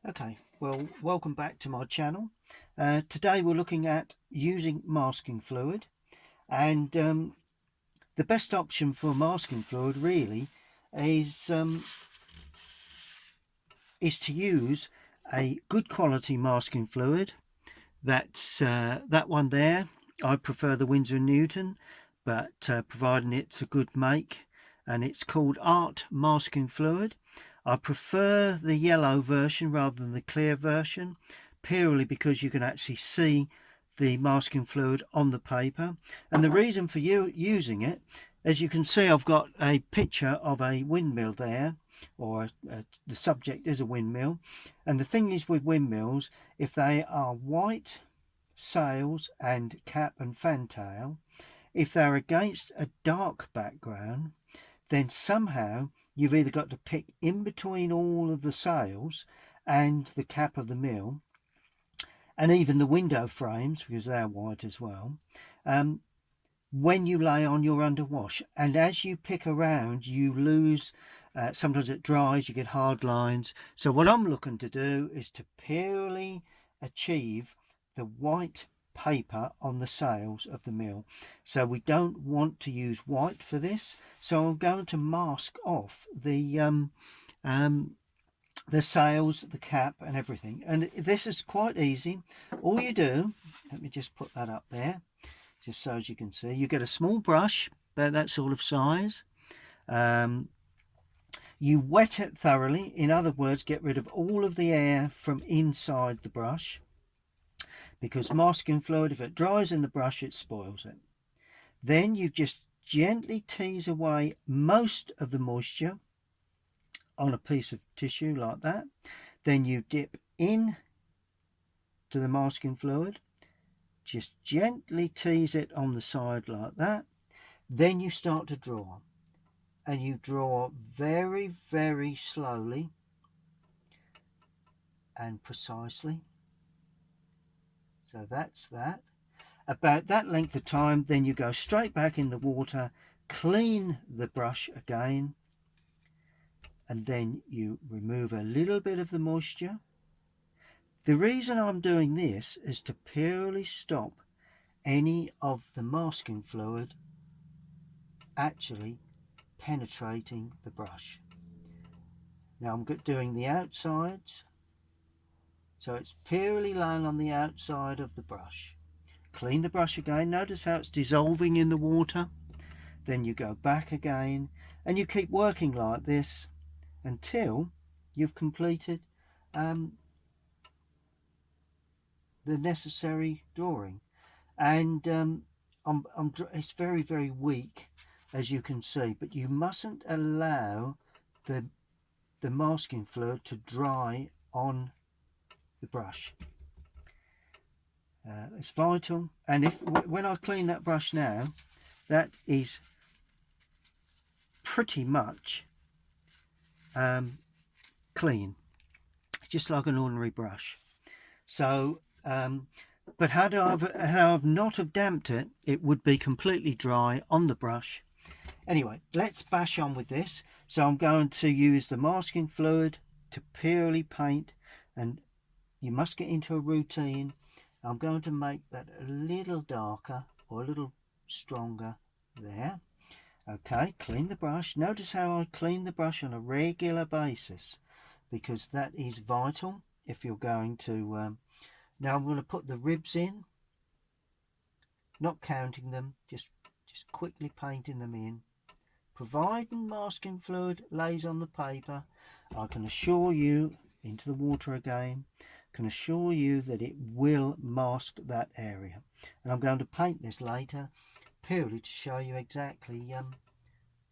Okay, well, welcome back to my channel. Today we're looking at using masking fluid, and the best option for masking fluid really is to use a good quality masking fluid. That's that one there. I prefer the Winsor & Newton, but providing it's a good make, and it's called Art Masking Fluid. I prefer the yellow version rather than the clear version, purely because you can actually see the masking fluid on the paper. And the reason for you using it, as you can see, I've got a picture of a windmill there, or the subject is a windmill. And the thing is with windmills, if they are white sails and cap and fantail, if they're against a dark background, then somehow you've either got to pick in between all of the sails and the cap of the mill, and even the window frames, because they're white as well, when you lay on your underwash. And as you pick around, you lose, sometimes it dries, you get hard lines. So what I'm looking to do is to purely achieve the white paper on the sails of the mill. So we don't want to use white for this, so I'm going to mask off the sails, the cap and everything. And this is quite easy. All you do, let me just put that up there just so as you can see, you get a small brush about that sort of size. You wet it thoroughly, in other words, get rid of all of the air from inside the brush, because masking fluid, if it dries in the brush, it spoils it. Then you just gently tease away most of the moisture on a piece of tissue like that. Then you dip in to the masking fluid, just gently tease it on the side like that. Then you start to draw, and you draw very, very slowly and precisely. So that's that. About that length of time, then you go straight back in the water, clean the brush again, and then you remove a little bit of the moisture. The reason I'm doing this is to purely stop any of the masking fluid actually penetrating the brush. Now I'm doing the outsides, so it's purely laying on the outside of the brush. Clean the brush again. Notice how it's dissolving in the water. Then you go back again, and you keep working like this until you've completed the necessary drawing. And it's very, very weak, as you can see, but you mustn't allow the masking fluid to dry on the brush. It's vital. And when I clean that brush now, that is pretty much clean, just like an ordinary brush. So but had I've not have damped it, it would be completely dry on the brush. Anyway, let's bash on with this. So I'm going to use the masking fluid to purely paint, and you must get into a routine. I'm going to make that a little darker or a little stronger there. Okay, clean the brush. Notice how I clean the brush on a regular basis, because that is vital if you're going to now I'm going to put the ribs in, not counting them, just quickly painting them in. Providing masking fluid lays on the paper, I can assure you, into the water again, can assure you that it will mask that area. And I'm going to paint this later, purely to show you exactly,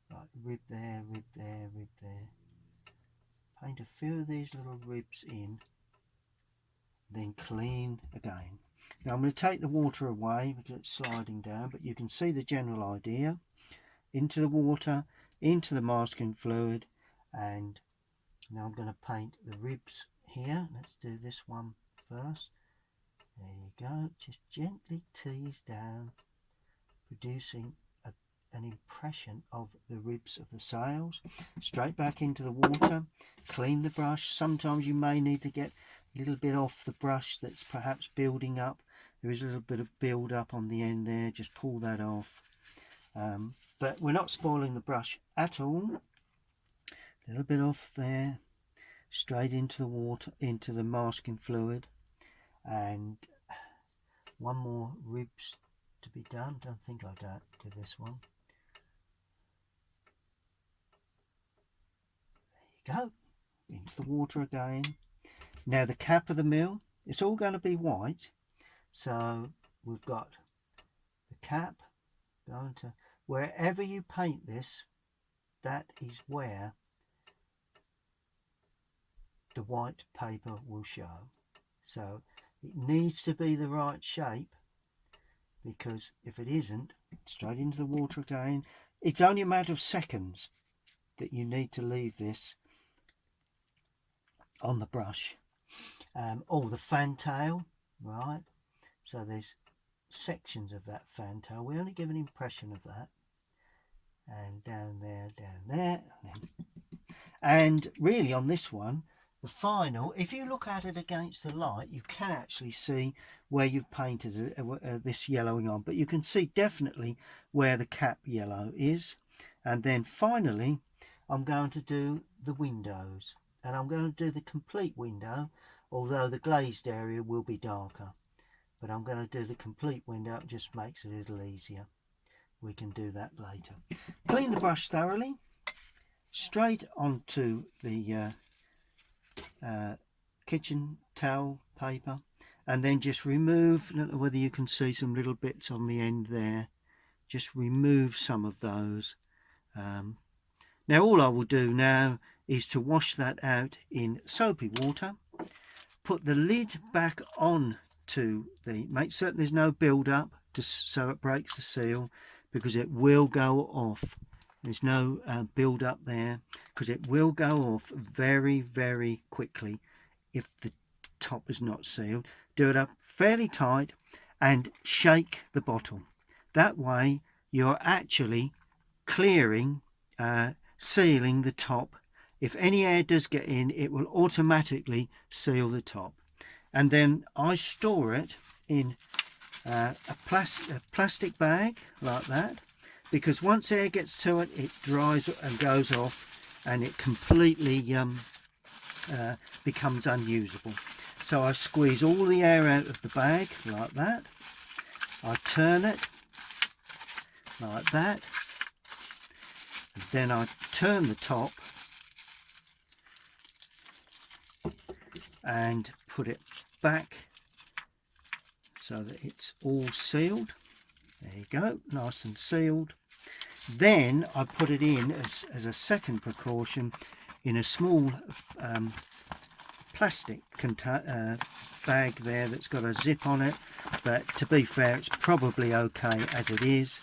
like rib there, rib there, rib there. Paint a few of these little ribs in, then clean again. Now I'm going to take the water away because it's sliding down, but you can see the general idea. Into the water, into the masking fluid, and now I'm going to paint the ribs here. Let's do this one first. There you go. Just gently tease down, producing an impression of the ribs of the sails. Straight back into the water, clean the brush. Sometimes you may need to get a little bit off the brush that's perhaps building up. There is a little bit of build up on the end there, just pull that off. But we're not spoiling the brush at all. A little bit off there, straight into the water, into the masking fluid, and one more ribs to be done. Don't think I did this one. There you go, into the water again. Now the cap of the mill, it's all going to be white, so we've got the cap going to wherever you paint this, that is where the white paper will show. So it needs to be the right shape, because if it isn't, straight into the water again. It's only a matter of seconds that you need to leave this on the brush. Oh, the fantail, right? So there's sections of that fantail. We only give an impression of that. And down there. And really on this one, the final, if you look at it against the light, you can actually see where you've painted this yellowing on, but you can see definitely where the cap yellow is. And then finally, I'm going to do the windows, and I'm going to do the complete window, although the glazed area will be darker. But I'm going to do the complete window, it just makes it a little easier. We can do that later. Clean the brush thoroughly, straight onto the kitchen towel paper, and then just remove, I don't know whether you can see some little bits on the end there, just remove some of those. Now all I will do now is to wash that out in soapy water, put the lid back on to make certain there's no build up so it breaks the seal, because it will go off. There's no build up there, because it will go off very, very quickly if the top is not sealed. Do it up fairly tight and shake the bottle. That way you're actually clearing, sealing the top. If any air does get in, it will automatically seal the top. And then I store it in a plastic bag like that, because once air gets to it, it dries and goes off, and it completely becomes unusable. So I squeeze all the air out of the bag like that. I turn it like that, and then I turn the top and put it back so that it's all sealed. There you go, nice and sealed. Then I put it in as a second precaution in a small plastic bag there that's got a zip on it, but to be fair, it's probably okay as it is.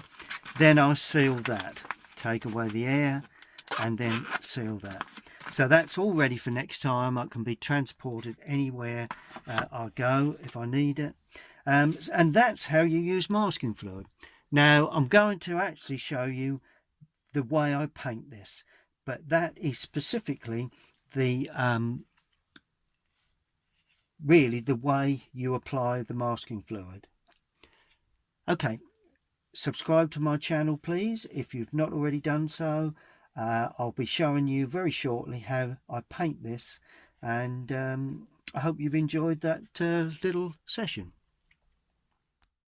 Then I seal that, take away the air, and then seal that. So that's all ready for next time. It can be transported anywhere I go if I need it. And that's how you use masking fluid. Now I'm going to actually show you the way I paint this, but that is specifically the really the way you apply the masking fluid. Okay, subscribe to my channel please if you've not already done so. I'll be showing you very shortly how I paint this, and I hope you've enjoyed that little session.